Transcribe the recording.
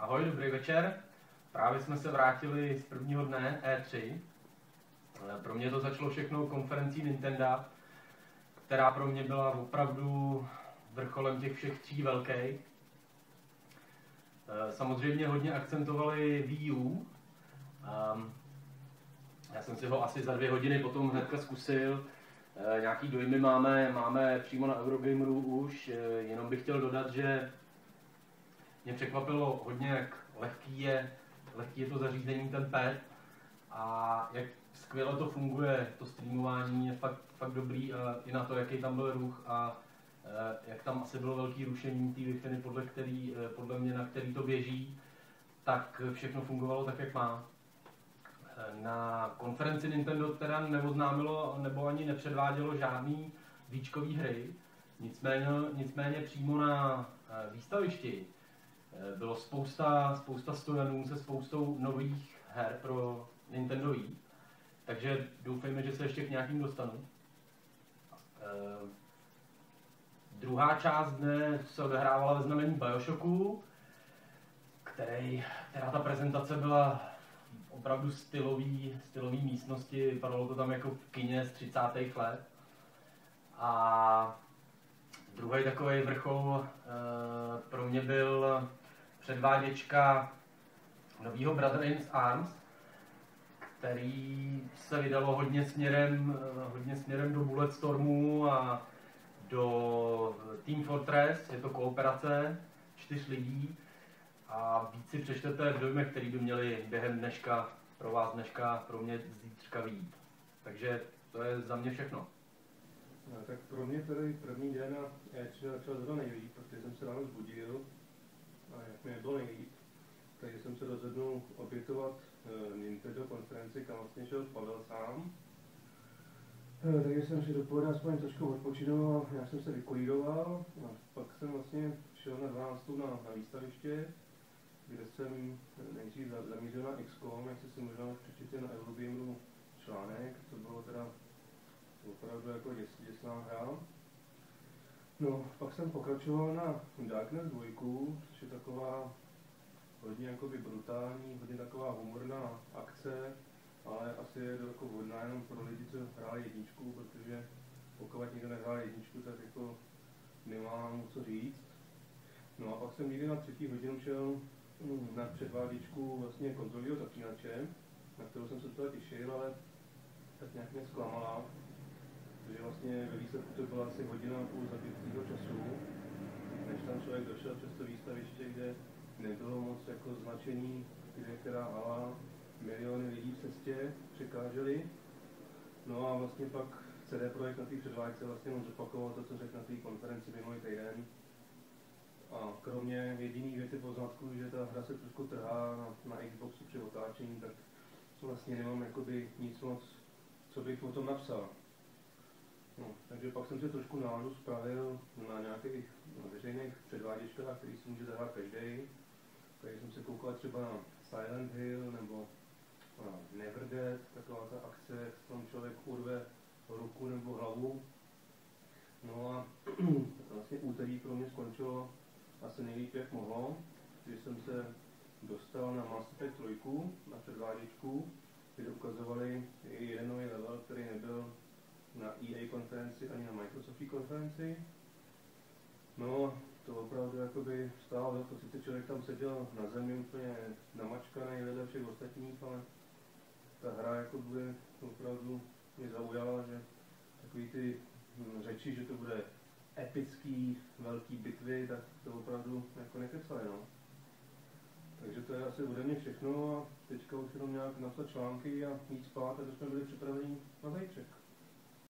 Ahoj, dobrý večer. Právě jsme se vrátili z prvního dne E3. Pro mě to začalo všechno konferencí Nintendo, která pro mě byla opravdu vrcholem těch všech tří velkých. Samozřejmě hodně akcentovali Wii U. Já jsem si ho asi za 2 hodiny potom hnedka zkusil. Nějaký dojmy máme přímo na Eurogameru už, jenom bych chtěl dodat, že mě překvapilo hodně, jak lehký je to zařízení, ten pad, a jak skvěle to funguje, to streamování je fakt dobrý, a i na to, jaký tam byl ruch a jak tam asi bylo velký rušení té Wi-Fi, podle mě, na který to běží, tak všechno fungovalo tak, jak má. Na konferenci Nintendo teda neoznámilo nebo ani nepředvádělo žádný víčkový hry, nicméně přímo na výstavišti bylo spousta stojanů se spoustou nových her pro Nintendo Wii, takže doufejme, že se ještě k nějakým dostanu. Druhá část dne se odehrávala ve znamení BioShocku, která ta prezentace byla opravdu stylový místnosti, vypadalo to tam jako v kině z 30. let. A druhý takový vrchol pro mě byl předváděčka nového Brother in Arms, který se vydalo hodně směrem do Bulletstormu a do Team Fortress. Je to kooperace 4 lidí a víc si přečtete v dojmech, který by měli během dneška pro mě zítřka vyjít. Takže to je za mě všechno. No, tak pro mě tady první den na E3 začal zrovna nejlíp, protože jsem se ráno zbudil a jak mi nebylo nejlíp, takže jsem se rozhodnul obětovat Nintendo konferenci, kam vlastně šel Pavel sám. Takže jsem si dopoledne aspoň trošku odpočinoval, já jsem se vykolíroval a pak jsem vlastně šel na 12. na výstaviště, kde jsem nejdřív zamířil na XCOM, jak si možná přečtěte na Eurogameru článek, to bylo teda opravdu jako děsná hra. No, pak jsem pokračoval na Darkness 2, což je taková hodně jakoby brutální, hodně taková humorná akce, ale asi je to jako vhodná jenom pro lidi, co hráli jedničku, protože pokud někdo nehrál jedničku, tak jako nemá mu co říct. No a pak jsem někdy na 3. hodinu šel na předváděčku vlastně konzolního zaklínače, na kterou jsem se teda těšil, ale tak nějak mě zklamala. Takže vlastně ve výsledku to byla asi 1,5 hodiny zabitého času, než tam člověk došel přes to výstaviště, kde nebylo moc jako značení, kde která hala, miliony lidí v cestě překáželi. No a vlastně pak CD Projekt na té předváděčce vlastně on zopakoval to, co řekl na té konferenci minulý týden. A kromě jediný věty poznatků, že ta hra se trošku trhá na Xboxu při otáčení, tak vlastně nemám jakoby nic moc, co bych o tom napsal. No, takže pak jsem si trošku náladu spravil na nějakých veřejných předváděčkách, který si může zahrát každý. Takže jsem se koukal třeba na Silent Hill nebo Never Dead, taková ta akce, jak tam člověk urve ruku nebo hlavu. No a vlastně úterý pro mě skončilo asi nejlíp, jak mohlo, když jsem se dostal na Mass Effect 3, na předváděčku, kde ukazovali i jeden nový level, který nebyl na EA konferenci ani na Microsoftí konferenci. No, to opravdu jakoby stálo za to, sice člověk tam seděl na zemi úplně namačkaný vedle všech ostatních, ale ta hra jako bude opravdu mě zaujala, že takový ty řeči, že to bude epický, velký bitvy, tak to opravdu jako nekecali, no. Takže to je asi ode mě všechno a teďka už jenom nějak napsat články a jít spát, a jsme byli připraveni na zítřek.